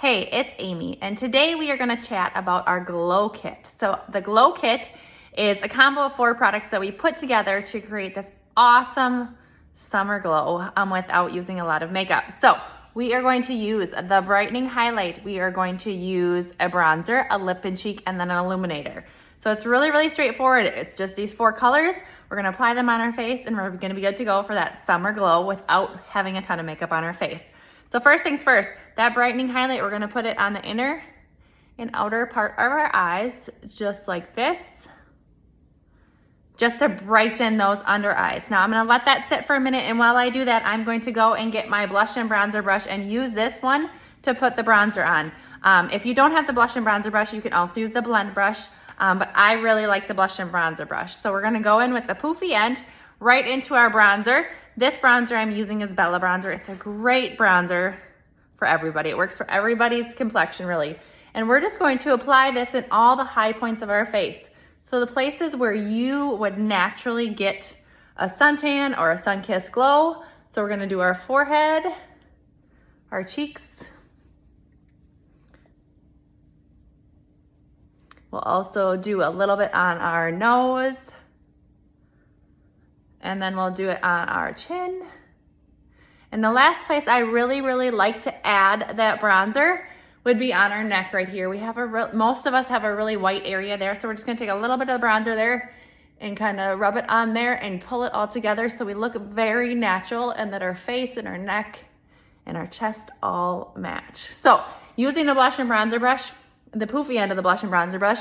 Hey, it's Amy, and today we are going to chat about our Glow Kit. So the Glow Kit is a combo of 4 products that we put together to create this awesome summer glow without using a lot of makeup. So we are going to use the brightening highlight. We are going to use a bronzer, a lip and cheek, and then an illuminator. So it's really straightforward. It's just these 4 colors. We're gonna apply them on our face and we're gonna be good to go for that summer glow without having a ton of makeup on our face. So first things first, that brightening highlight, we're gonna put it on the inner and outer part of our eyes, just like this, just to brighten those under eyes. Now I'm gonna let that sit for a minute, and while I do that, I'm going to go and get my blush and bronzer brush and use this one to put the bronzer on. If you don't have the blush and bronzer brush, you can also use the blend brush, but I really like the blush and bronzer brush. So we're gonna go in with the poofy end right into our bronzer. This bronzer I'm using is Bella Bronzer. It's a great bronzer for everybody. It works for everybody's complexion, really. And we're just going to apply this in all the high points of our face. So the places where you would naturally get a suntan or a sun-kissed glow. So we're gonna do our forehead, our cheeks. We'll also do a little bit on our nose. And then we'll do it on our chin. And the last place I really like to add that bronzer would be on our neck right here. We have most of us have a really white area there, so we're just gonna take a little bit of the bronzer there and kind of rub it on there and pull it all together so we look very natural and that our face and our neck and our chest all match. So using the blush and bronzer brush, the poofy end of the blush and bronzer brush,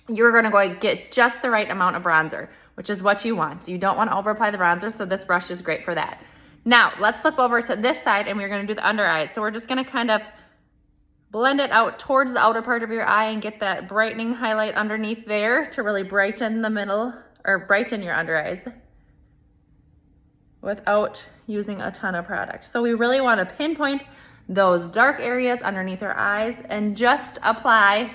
you're gonna go get just the right amount of bronzer, which is what you want. You don't want to over apply the bronzer, so this brush is great for that. Now, let's flip over to this side and we're gonna do the under eyes. So we're just gonna kind of blend it out towards the outer part of your eye and get that brightening highlight underneath there to really brighten the middle, or brighten your under eyes without using a ton of product. So we really wanna pinpoint those dark areas underneath our eyes and just apply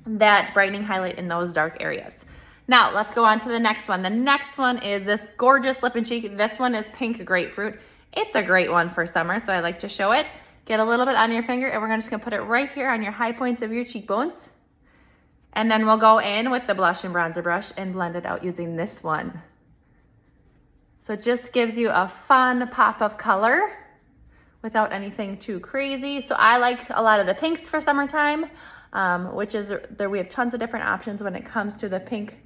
that brightening highlight in those dark areas. Now, let's go on to the next one. The next one is this gorgeous lip and cheek. This one is Pink Grapefruit. It's a great one for summer, so I like to show it. Get a little bit on your finger, and we're just gonna put it right here on your high points of your cheekbones. And then we'll go in with the blush and bronzer brush and blend it out using this one. So it just gives you a fun pop of color without anything too crazy. So I like a lot of the pinks for summertime, which is, there we have tons of different options when it comes to the pink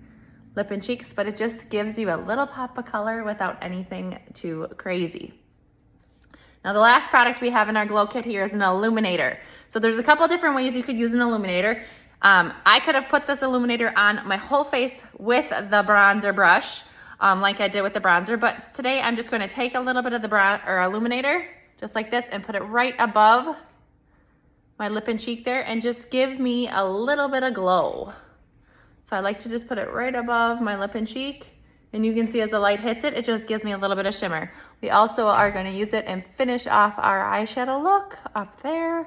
lip and cheeks, but it just gives you a little pop of color without anything too crazy. Now the last product we have in our Glow Kit here is an illuminator. So there's a couple different ways you could use an illuminator. I could have put this illuminator on my whole face with the bronzer brush, like I did with the bronzer, but today I'm just gonna take a little bit of the illuminator, just like this, and put it right above my lip and cheek there and just give me a little bit of glow. So I like to just put it right above my lip and cheek, and you can see as the light hits it, it just gives me a little bit of shimmer. We also are gonna use it and finish off our eyeshadow look up there,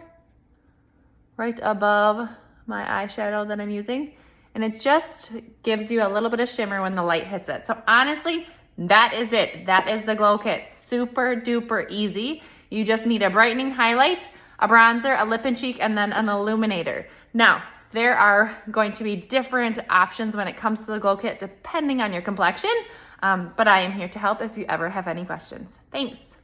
right above my eyeshadow that I'm using. And it just gives you a little bit of shimmer when the light hits it. So honestly, that is it. That is the Glow Kit. Super duper easy. You just need a brightening highlight, a bronzer, a lip and cheek, and then an illuminator. Now, there are going to be different options when it comes to the Glow Kit depending on your complexion, but I am here to help if you ever have any questions. Thanks.